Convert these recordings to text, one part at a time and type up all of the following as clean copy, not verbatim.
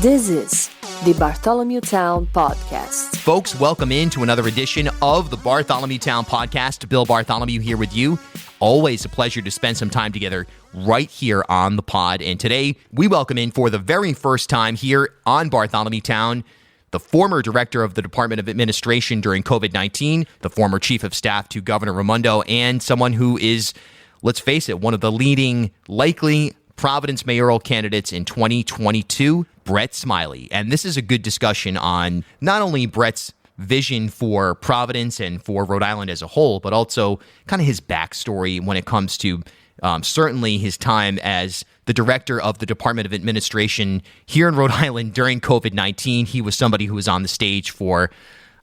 This is the Bartholomew Town Podcast. Folks, welcome into another edition of the Bartholomew Town Podcast. Bill Bartholomew here with you. Always a pleasure to spend some time together right here on the pod. And today we welcome in for the very first time here on Bartholomew Town, the former director of the Department of Administration during COVID-19, the former chief of staff to Governor Raimondo, and someone who is, let's face it, one of the leading likely Providence mayoral candidates in 2022, Brett Smiley. And this is a good discussion on not only Brett's vision for Providence and for Rhode Island as a whole, but also kind of his backstory when it comes to certainly his time as the director of the Department of Administration here in Rhode Island during COVID-19. He was somebody who was on the stage for,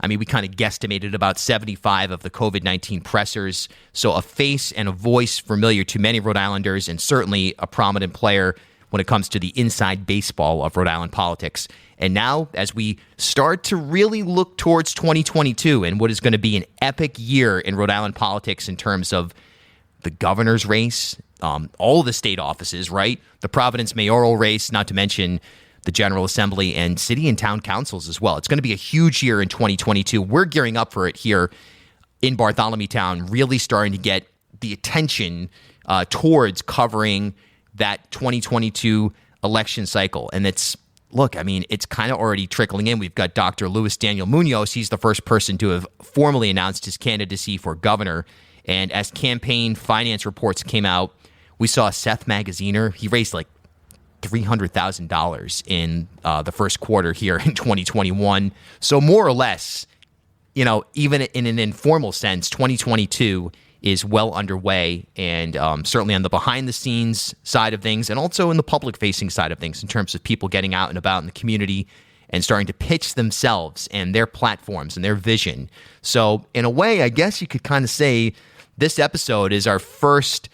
we kind of guesstimated about 75 of the COVID-19 pressers. So a face and a voice familiar to many Rhode Islanders, and certainly a prominent player when it comes to the inside baseball of Rhode Island politics. And now, as we start to really look towards 2022 and what is going to be an epic year in Rhode Island politics in terms of the governor's race, all the state offices, right? The Providence mayoral race, not to mention the General Assembly and city and town councils as well. It's going to be a huge year in 2022. We're gearing up for it here in Bartholomew Town, really starting to get the attention towards covering that 2022 election cycle. And it's kind of already trickling in. We've got Dr. Luis Daniel Munoz. He's the first person to have formally announced his candidacy for governor. And as campaign finance reports came out, we saw Seth Magaziner. He raised like $300,000 in the first quarter here in 2021. So more or less, even in an informal sense, 2022 is well underway, and certainly on the behind-the-scenes side of things and also in the public-facing side of things in terms of people getting out and about in the community and starting to pitch themselves and their platforms and their vision. So in a way, I guess you could kind of say this episode is our first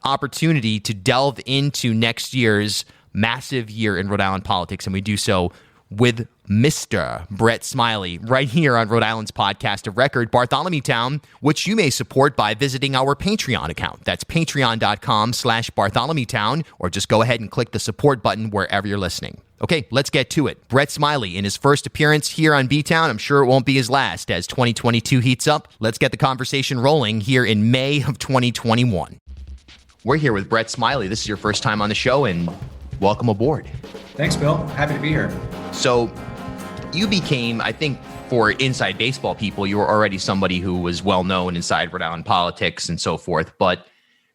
opportunity to delve into next year's massive year in Rhode Island politics, and we do so with Mr. Brett Smiley right here on Rhode Island's podcast of record, Bartholomew Town, which you may support by visiting our Patreon account. That's patreon.com/Bartholomew Town, or just go ahead and click the support button wherever you're listening. Okay, let's get to it. Brett Smiley in his first appearance here on B-Town. I'm sure it won't be his last as 2022 heats up. Let's get the conversation rolling here in May of 2021. We're here with Brett Smiley. This is your first time on the show, and welcome aboard. Thanks, Bill. Happy to be here. So you became, I think, for inside baseball people, you were already somebody who was well known inside Rhode Island politics and so forth. But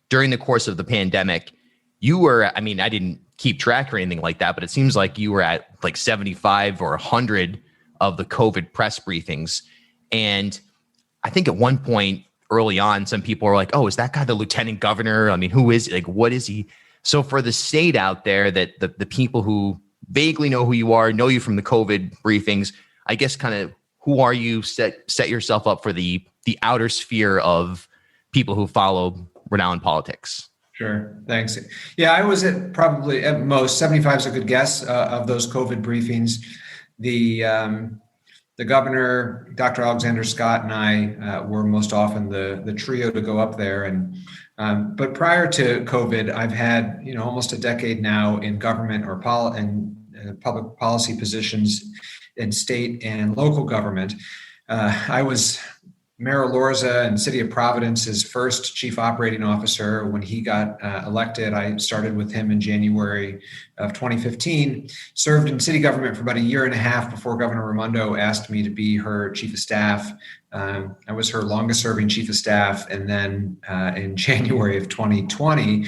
during the course of the pandemic, you were, I didn't keep track or anything like that, but it seems like you were at like 75 or 100 of the COVID press briefings. And I think at one point early on, some people were like, oh, is that guy the lieutenant governor? Who is he? Like, what is he? So for the state out there, that the people who vaguely know who you are, know you from the COVID briefings, I guess kind of who are you? Set yourself up for the outer sphere of people who follow Rhode Island politics. Sure. Thanks. Yeah, I was at probably at most 75 is a good guess of those COVID briefings. The governor, Dr. Alexander Scott, and I were most often the trio to go up there. But prior to COVID, I've had almost a decade now in government or public policy positions in state and local government. I was Mayor Lorza and City of Providence's first chief operating officer when he got elected. I started with him in January of 2015, served in city government for about a year and a half before Governor Raimondo asked me to be her chief of staff. I was her longest serving chief of staff. And then in January of 2020,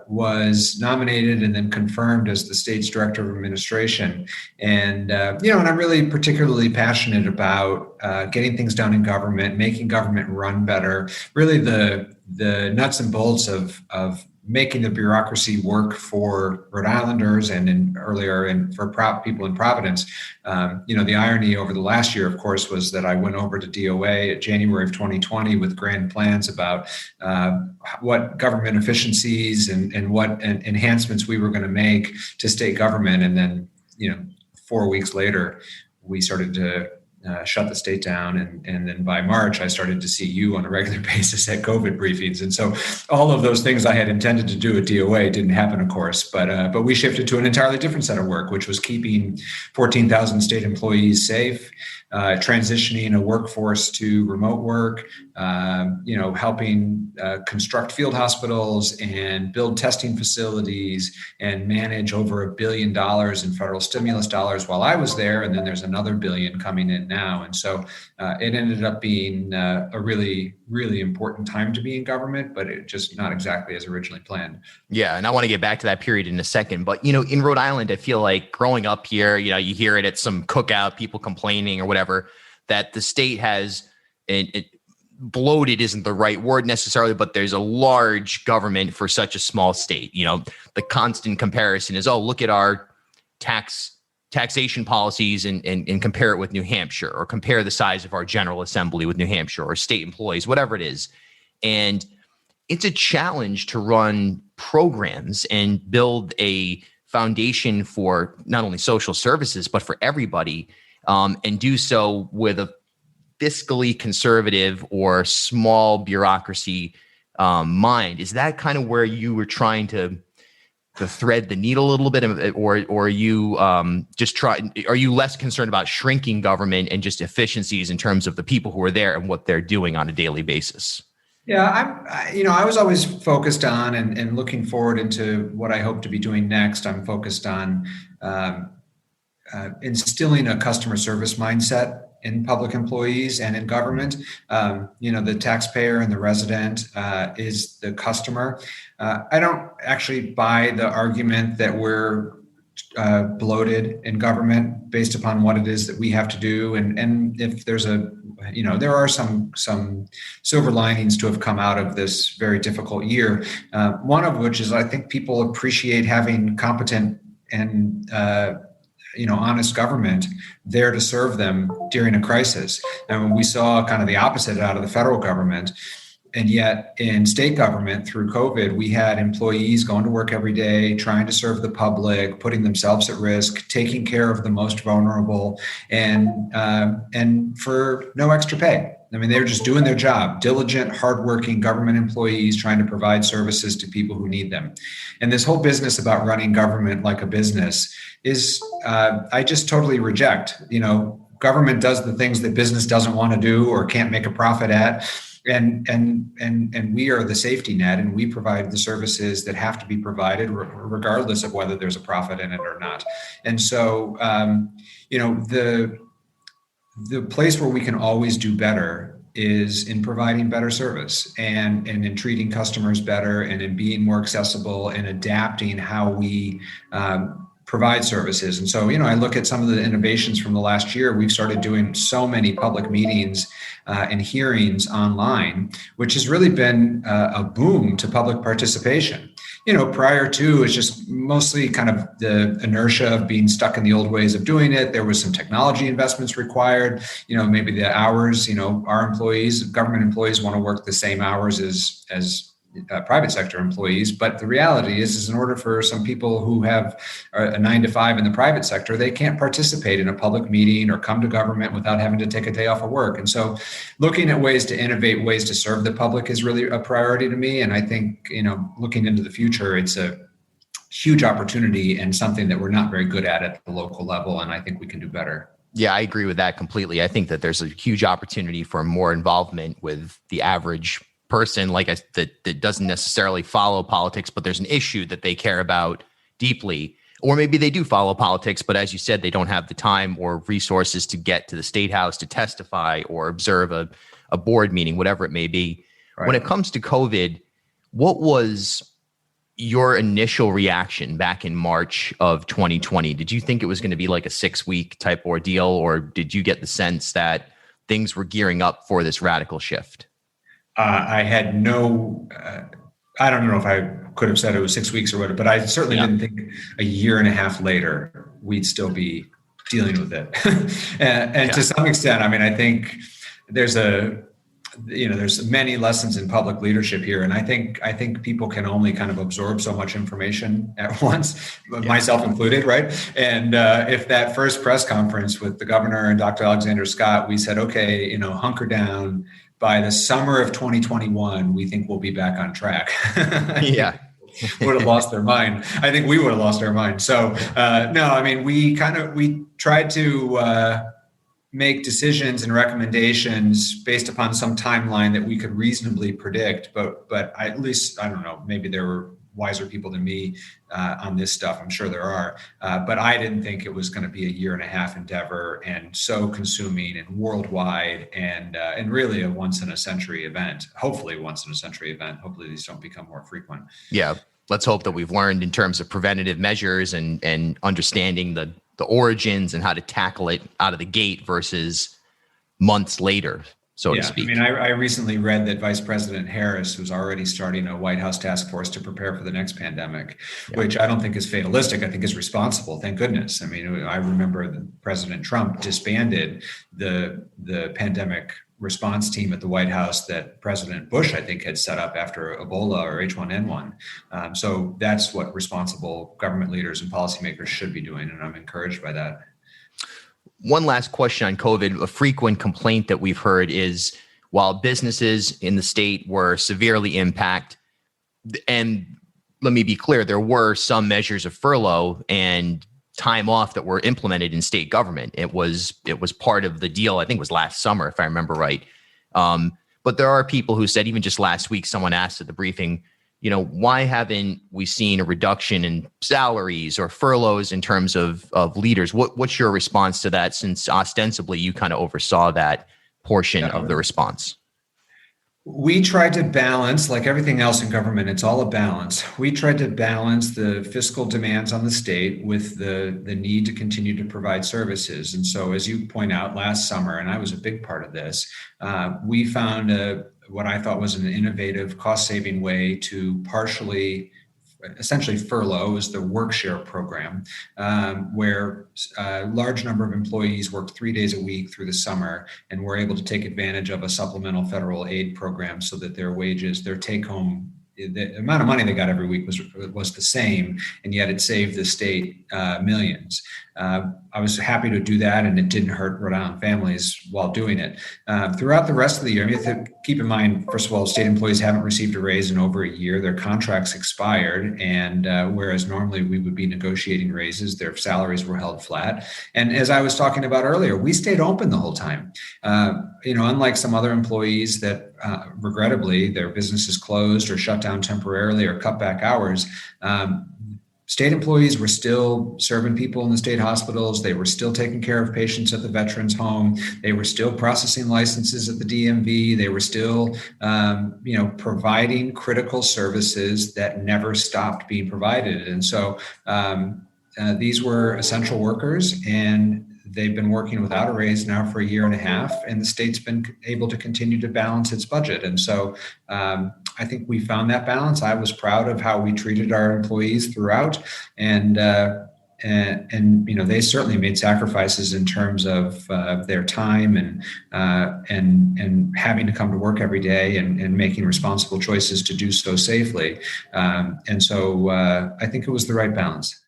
was nominated and then confirmed as the state's director of administration. And I'm really particularly passionate about getting things done in government, making government run better, really the nuts and bolts of making the bureaucracy work for Rhode Islanders and for people in Providence. The irony over the last year, of course, was that I went over to DOA at January of 2020 with grand plans about what government efficiencies and what enhancements we were going to make to state government. And then, 4 weeks later, we started to shut the state down. And then by March, I started to see you on a regular basis at COVID briefings. And so all of those things I had intended to do at DOA didn't happen, of course, but we shifted to an entirely different set of work, which was keeping 14,000 state employees safe, transitioning a workforce to remote work, helping construct field hospitals and build testing facilities and manage over $1 billion in federal stimulus dollars while I was there. And then there's another $1 billion coming in now. And so it ended up being a really, really important time to be in government, but it just not exactly as originally planned. Yeah. And I want to get back to that period in a second. But, in Rhode Island, I feel like growing up here, you hear it at some cookout, people complaining or whatever, that the state has bloated isn't the right word necessarily, but there's a large government for such a small state. The constant comparison is, look at our taxation policies and compare it with New Hampshire, or compare the size of our General Assembly with New Hampshire, or state employees, whatever it is. And it's a challenge to run programs and build a foundation for not only social services, but for everybody, and do so with a fiscally conservative or small bureaucracy mind. Is that kind of where you were trying to thread the needle a little bit, or are you are you less concerned about shrinking government and just efficiencies in terms of the people who are there and what they're doing on a daily basis? Yeah, I was always focused on and looking forward into what I hope to be doing next. I'm focused on instilling a customer service mindset in public employees and in government. The taxpayer and the resident is the customer. I don't actually buy the argument that we're bloated in government based upon what it is that we have to do. And if there's there are some silver linings to have come out of this very difficult year. One of which is I think people appreciate having competent and honest government there to serve them during a crisis. And we saw kind of the opposite out of the federal government. And yet in state government through COVID, we had employees going to work every day, trying to serve the public, putting themselves at risk, taking care of the most vulnerable, and for no extra pay. I mean, they were just doing their job, diligent, hardworking government employees trying to provide services to people who need them. And this whole business about running government like a business is, I just totally reject. Government does the things that business doesn't want to do or can't make a profit at. And we are the safety net, and we provide the services that have to be provided regardless of whether there's a profit in it or not. And so, the place where we can always do better is in providing better service and in treating customers better and in being more accessible and adapting how we provide services. And so, I look at some of the innovations from the last year. We've started doing so many public meetings and hearings online, which has really been a boom to public participation. Prior to, it's just mostly kind of the inertia of being stuck in the old ways of doing it. There was some technology investments required, maybe the hours, our employees, government employees want to work the same hours as private sector employees. But the reality is in order for some people who have a 9 to 5 in the private sector, they can't participate in a public meeting or come to government without having to take a day off of work. And so looking at ways to innovate, ways to serve the public is really a priority to me. And I think, looking into the future, it's a huge opportunity and something that we're not very good at the local level. And I think we can do better. Yeah, I agree with that completely. I think that there's a huge opportunity for more involvement with the average person that doesn't necessarily follow politics, but there's an issue that they care about deeply. Or maybe they do follow politics, but as you said, they don't have the time or resources to get to the Statehouse to testify or observe a board meeting, whatever it may be. Right. When it comes to COVID, what was your initial reaction back in March of 2020? Did you think it was going to be like a 6-week type ordeal, or did you get the sense that things were gearing up for this radical shift? I had no, I don't know if I could have said it was 6 weeks or whatever, but I certainly didn't think a year and a half later, we'd still be dealing with it. and to some extent, I mean, I think there's a there's many lessons in public leadership here, and I think people can only kind of absorb so much information at once, myself included, right? And if that first press conference with the governor and Dr. Alexander Scott, we said, okay, hunker down. By the summer of 2021, we think we'll be back on track. Yeah. Would have lost their mind. I think we would have lost our mind. So no, I mean, we tried to make decisions and recommendations based upon some timeline that we could reasonably predict. But I don't know, maybe there were wiser people than me on this stuff. I'm sure there are. But I didn't think it was going to be a 1.5-year endeavor and so consuming and worldwide and really a once in a century event. Hopefully once in a century event. Hopefully these don't become more frequent. Yeah. Let's hope that we've learned in terms of preventative measures and understanding the origins and how to tackle it out of the gate versus months later, so to speak. I mean, I recently read that Vice President Harris was already starting a White House task force to prepare for the next pandemic, which I don't think is fatalistic. I think is responsible. Thank goodness. I mean, I remember that President Trump disbanded the pandemic response team at the White House that President Bush, I think, had set up after Ebola or H1N1. So that's what responsible government leaders and policymakers should be doing, and I'm encouraged by that. One last question on COVID. A frequent complaint that we've heard is while businesses in the state were severely impacted, and let me be clear, there were some measures of furlough and time off that were implemented in state government. It was part of the deal. I think it was last summer, if I remember right. But there are people who said, even just last week, someone asked at the briefing, why haven't we seen a reduction in salaries or furloughs in terms of leaders? What's your response to that, since ostensibly you kind of oversaw that portion of the response? We tried to balance, like everything else in government, it's all a balance. We tried to balance the fiscal demands on the state with the need to continue to provide services. And so, as you point out, last summer, and I was a big part of this, we found what I thought was an innovative cost-saving way to partially, essentially furlough is the work share program, where a large number of employees worked 3 days a week through the summer and were able to take advantage of a supplemental federal aid program so that their wages, their take-home, the amount of money they got every week was the same, and yet it saved the state millions. I was happy to do that, and it didn't hurt Rhode Island families while doing it. Throughout the rest of the year, you have to keep in mind, first of all, state employees haven't received a raise in over a year. Their contracts expired, and whereas normally we would be negotiating raises, their salaries were held flat. And as I was talking about earlier, we stayed open the whole time. Unlike some other employees that regrettably their businesses closed or shut down temporarily or cut back hours, state employees were still serving people in the state hospitals. They were still taking care of patients at the veterans home. They were still processing licenses at the DMV. They were still, providing critical services that never stopped being provided. And so these were essential workers, and they've been working without a raise now for 1.5 years, and the state's been able to continue to balance its budget. And so I think we found that balance. I was proud of how we treated our employees throughout, and they certainly made sacrifices in terms of their time and having to come to work every day and making responsible choices to do so safely. And so I think it was the right balance.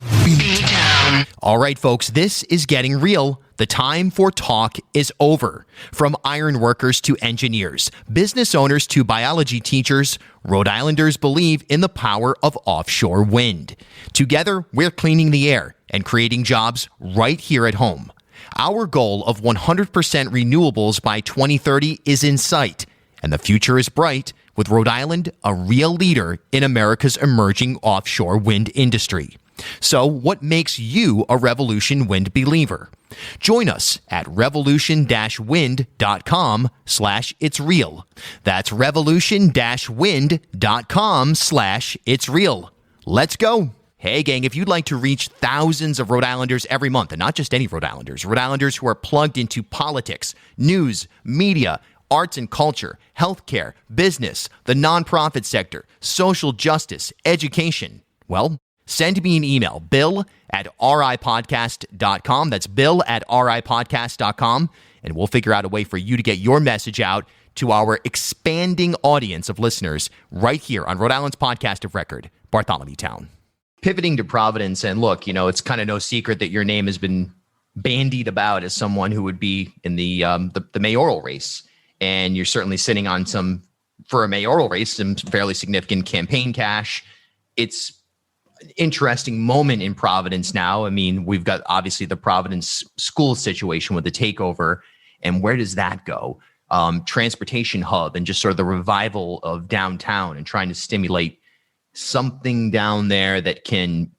All right, folks, this is getting real. The time for talk is over. From iron workers to engineers, business owners to biology teachers, Rhode Islanders believe in the power of offshore wind. Together, we're cleaning the air and creating jobs right here at home. Our goal of 100% renewables by 2030 is in sight, and the future is bright with Rhode Island a real leader in America's emerging offshore wind industry. So what makes you a Revolution Wind believer? Join us at revolution-wind.com/it's real. That's revolution-wind.com/it's real. Let's go. Hey, gang, if you'd like to reach thousands of Rhode Islanders every month, and not just any Rhode Islanders who are plugged into politics, news, media, arts and culture, healthcare, business, the nonprofit sector, social justice, education, well, send me an email, bill@ripodcast.com. That's bill@ripodcast.com. And we'll figure out a way for you to get your message out to our expanding audience of listeners right here on Rhode Island's podcast of record, Bartholomew Town. Pivoting to Providence, and look, it's kind of no secret that your name has been bandied about as someone who would be in the mayoral race, and you're certainly sitting on for a mayoral race, some fairly significant campaign cash. It's an interesting moment in Providence now. I mean, we've got obviously the Providence school situation with the takeover, and where does that go? Transportation hub and just sort of the revival of downtown and trying to stimulate something down there that can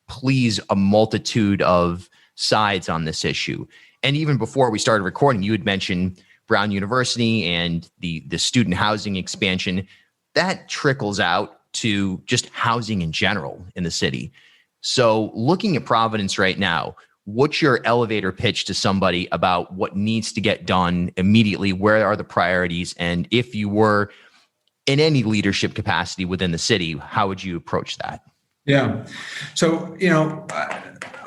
please a multitude of sides on this issue. And even before we started recording, you had mentioned Brown University and the student housing expansion. That trickles out to just housing in general in the city. So looking at Providence right now, what's your elevator pitch to somebody about what needs to get done immediately? Where are the priorities? And if you were in any leadership capacity within the city, how would you approach that? Yeah. So,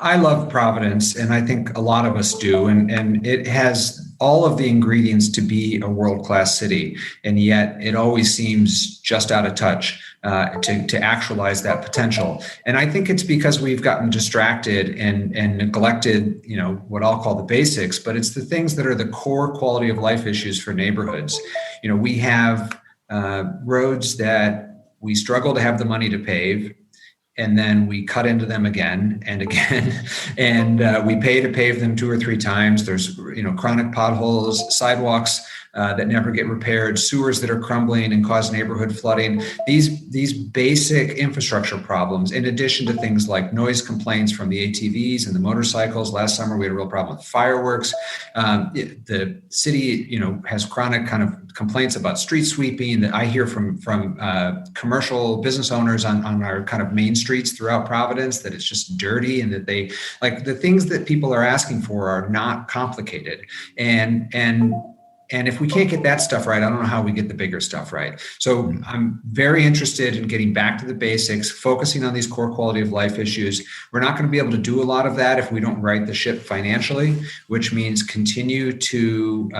I love Providence, and I think a lot of us do, and it has all of the ingredients to be a world-class city, and yet it always seems just out of touch to actualize that potential. And I think it's because we've gotten distracted and neglected, what I'll call the basics, but it's the things that are the core quality of life issues for neighborhoods. We have roads that we struggle to have the money to pave, and then we cut into them again and again, and we pay to pave them 2 or 3 times. There's, chronic potholes, sidewalks that never get repaired, sewers that are crumbling and cause neighborhood flooding. These basic infrastructure problems, in addition to things like noise complaints from the ATVs and the motorcycles. Last summer, we had a real problem with fireworks. The city, has chronic kind of complaints about street sweeping that I hear from commercial business owners on our kind of main streets throughout Providence, that it's just dirty, and that they like the things that people are asking for are not complicated. And if we can't get that stuff right, I don't know how we get the bigger stuff right. So I'm very interested in getting back to the basics, focusing on these core quality of life issues. We're not going to be able to do a lot of that if we don't right the ship financially, which means continue to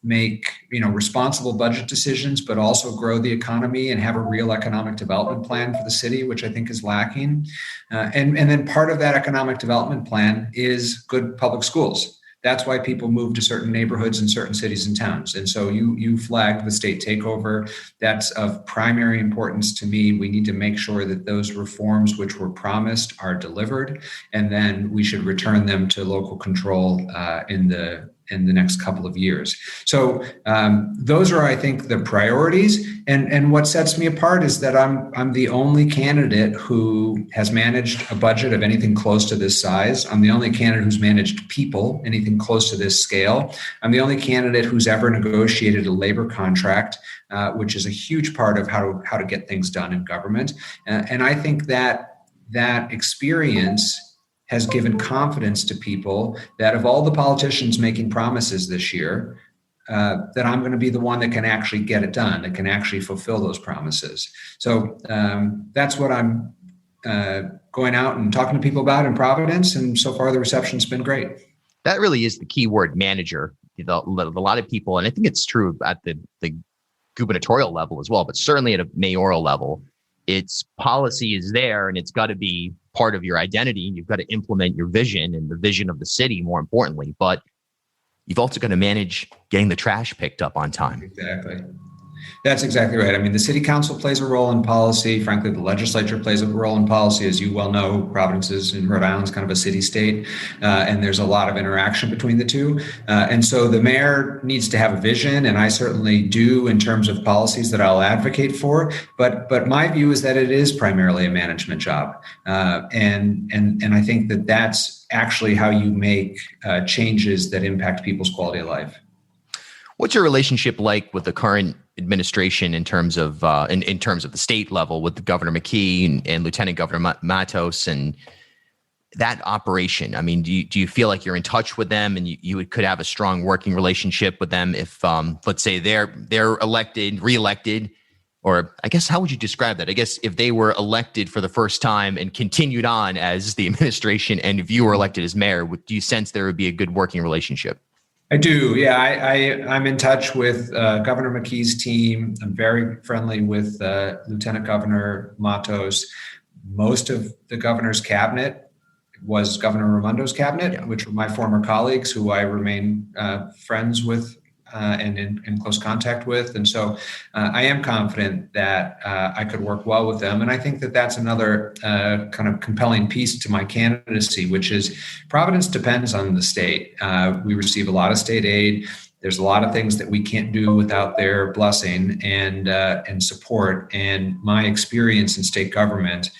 make responsible budget decisions, but also grow the economy and have a real economic development plan for the city, which I think is lacking. And then part of that economic development plan is good public schools. That's why people move to certain neighborhoods in certain cities and towns. And so you flagged the state takeover. That's of primary importance to me. We need to make sure that those reforms which were promised are delivered, and then we should return them to local control in the next couple of years. So those are, I think, the priorities. And what sets me apart is that I'm the only candidate who has managed a budget of anything close to this size. I'm the only candidate who's managed people anything close to this scale. I'm the only candidate who's ever negotiated a labor contract, which is a huge part of how to get things done in government. And I think that experience has given confidence to people that of all the politicians making promises this year, that I'm going to be the one that can actually get it done, that can actually fulfill those promises. So that's what I'm going out and talking to people about in Providence. And so far, the reception's been great. That really is the key word, manager. A lot of people, and I think it's true at the gubernatorial level as well, but certainly at a mayoral level, its policy is there and it's got to be part of your identity. You've got to implement your vision and the vision of the city, more importantly, but you've also got to manage getting the trash picked up on time. Exactly. That's exactly right. I mean, the city council plays a role in policy. Frankly, the legislature plays a role in policy. As you well know, Providence is in Rhode Island is kind of a city state, and there's a lot of interaction between the two. And so the mayor needs to have a vision, and I certainly do in terms of policies that I'll advocate for. But my view is that it is primarily a management job, and I think that that's actually how you make changes that impact people's quality of life. What's your relationship like with the current administration in terms of in terms of the state level with Governor McKee and Lieutenant Governor Matos and that operation? I mean, do you feel like you're in touch with them and you could have a strong working relationship with them if let's say they're reelected, or I guess how would you describe that? I guess if they were elected for the first time and continued on as the administration, and if you were elected as mayor, do you sense there would be a good working relationship? I do. Yeah, I'm in touch with Governor McKee's team. I'm very friendly with Lieutenant Governor Matos. Most of the governor's cabinet was Governor Raimondo's cabinet, which were my former colleagues who I remain friends with and in close contact with. And so I am confident that I could work well with them. And I think that that's another kind of compelling piece to my candidacy, which is Providence depends on the state. We receive a lot of state aid. There's a lot of things that we can't do without their blessing and support. And my experience in state government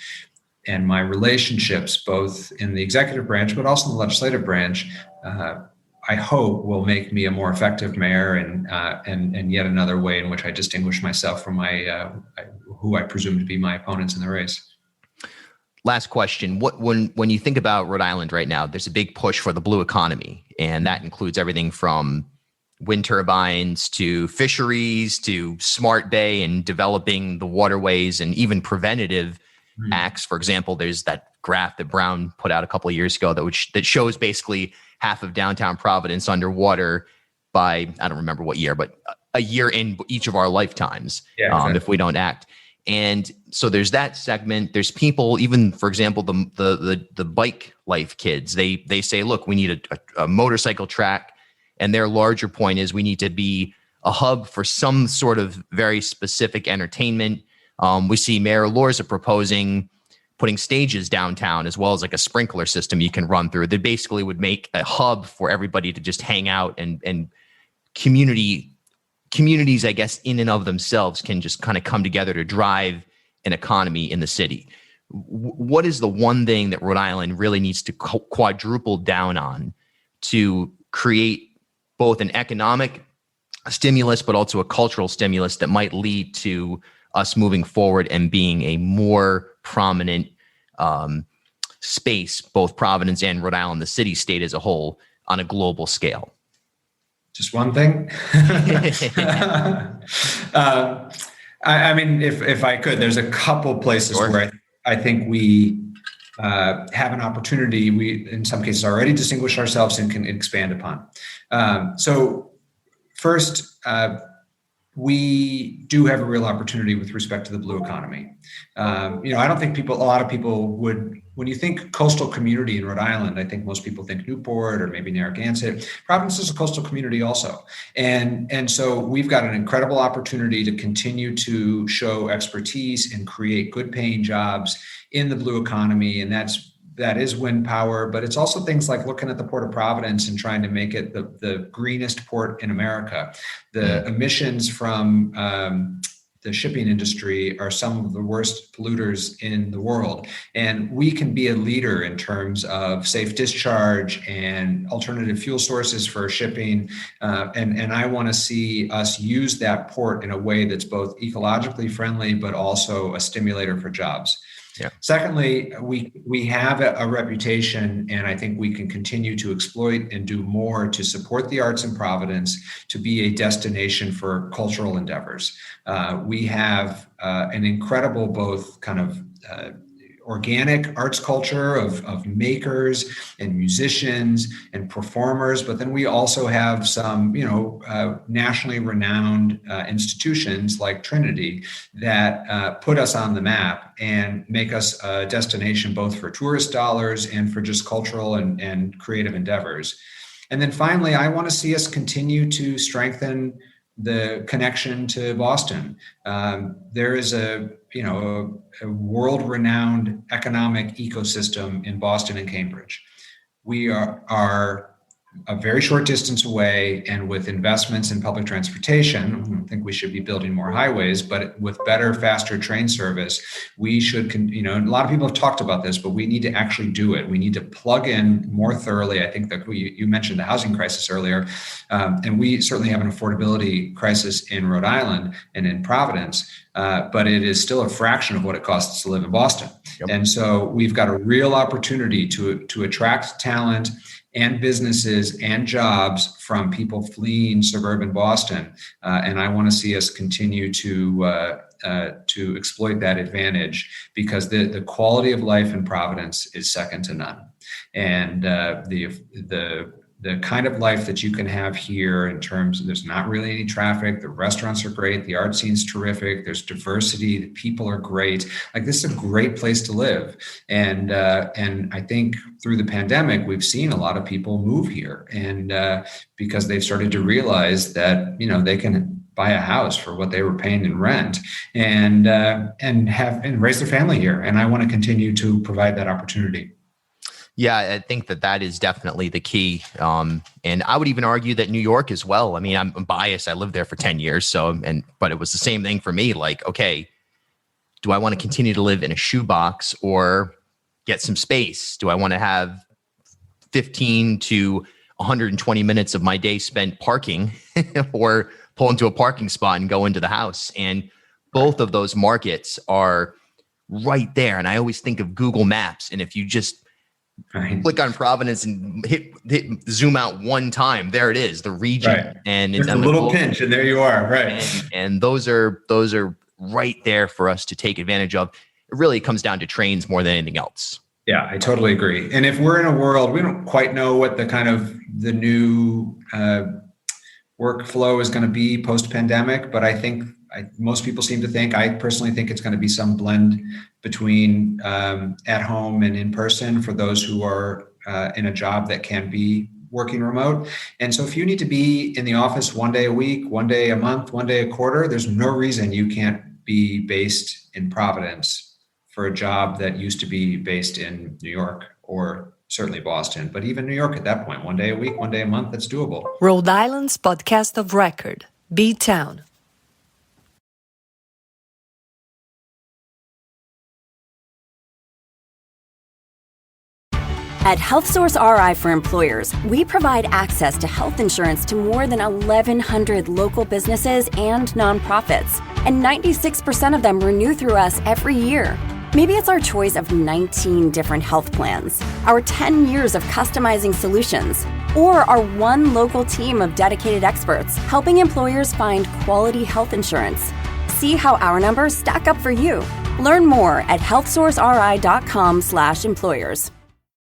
and my relationships, both in the executive branch, but also in the legislative branch, I hope will make me a more effective mayor and yet another way in which I distinguish myself from who I presume to be my opponents in the race. Last question. When you think about Rhode Island right now, there's a big push for the blue economy, and that includes everything from wind turbines to fisheries to smart bay and developing the waterways and even preventative acts. For example, there's that graph that Brown put out a couple of years ago that shows basically half of downtown Providence underwater by, I don't remember what year, but a year in each of our lifetimes, exactly. If we don't act. And so there's that segment. There's people, even for example, the bike life kids, they say, look, we need a motorcycle track. And their larger point is we need to be a hub for some sort of very specific entertainment. We see Mayor Lorza proposing putting stages downtown as well as like a sprinkler system you can run through that basically would make a hub for everybody to just hang out and communities, I guess, in and of themselves can just kind of come together to drive an economy in the city. What is the one thing that Rhode Island really needs to quadruple down on to create both an economic stimulus, but also a cultural stimulus that might lead to us moving forward and being a more prominent space, both Providence and Rhode Island, the city state as a whole, on a global scale? Just one thing. I mean, if I could, there's a couple places where I think we have an opportunity. We, in some cases, already distinguish ourselves and can expand upon. So first, we do have a real opportunity with respect to the blue economy. I don't think a lot of people would, when you think coastal community in Rhode Island, I think most people think Newport or maybe Narragansett. Providence is a coastal community also. And so we've got an incredible opportunity to continue to show expertise and create good paying jobs in the blue economy. And that is wind power, but it's also things like looking at the Port of Providence and trying to make it the greenest port in America. The emissions from the shipping industry are some of the worst polluters in the world. And we can be a leader in terms of safe discharge and alternative fuel sources for shipping. And I want to see us use that port in a way that's both ecologically friendly, but also a stimulator for jobs. Yeah. Secondly, we have a reputation, and I think we can continue to exploit and do more to support the arts in Providence to be a destination for cultural endeavors. We have an incredible both kind of organic arts culture of makers and musicians and performers, but then we also have some, nationally renowned institutions like Trinity that put us on the map and make us a destination both for tourist dollars and for just cultural and creative endeavors. And then finally, I want to see us continue to strengthen the connection to Boston. There is a world-renowned economic ecosystem in Boston and Cambridge. We are a very short distance away, and with investments in public transportation, I think we should be building more highways, but with better, faster train service, we should, a lot of people have talked about this, but we need to actually do it. We need to plug in more thoroughly. I think that you mentioned the housing crisis earlier, and we certainly have an affordability crisis in Rhode Island and in Providence, but it is still a fraction of what it costs to live in Boston. Yep. And so we've got a real opportunity to attract talent and businesses and jobs from people fleeing suburban Boston. And I want to see us continue to exploit that advantage, because the quality of life in Providence is second to none. And the the kind of life that you can have here in terms of there's not really any traffic, the restaurants are great, the art scene's terrific, there's diversity, the people are great. Like, this is a great place to live. And I think through the pandemic, we've seen a lot of people move here, and because they've started to realize that, they can buy a house for what they were paying in rent and raise their family here. And I want to continue to provide that opportunity. Yeah, I think that is definitely the key. And I would even argue that New York as well. I mean, I'm biased. I lived there for 10 years. But it was the same thing for me. Like, okay, do I want to continue to live in a shoebox or get some space? Do I want to have 15 to 120 minutes of my day spent parking or pull into a parking spot and go into the house? And both of those markets are right there. And I always think of Google Maps. And if you just click on Providence and hit zoom out one time, there it is, the region. Right. And it's a little pinch, and there you are. Right. And those are right there for us to take advantage of. It really comes down to trains more than anything else. Yeah, I totally agree. And if we're in a world, we don't quite know what the new workflow is going to be post-pandemic, but I think most people seem to think, I personally think it's going to be some blend between at home and in person for those who are in a job that can be working remote. And so if you need to be in the office one day a week, one day a month, one day a quarter, there's no reason you can't be based in Providence for a job that used to be based in New York or certainly Boston, but even New York at that point, one day a week, one day a month, that's doable. Rhode Island's podcast of record, B-Town. At HealthSource RI for Employers, we provide access to health insurance to more than 1,100 local businesses and nonprofits, and 96% of them renew through us every year. Maybe it's our choice of 19 different health plans, our 10 years of customizing solutions, or our one local team of dedicated experts helping employers find quality health insurance. See how our numbers stack up for you. Learn more at healthsourceri.com/employers.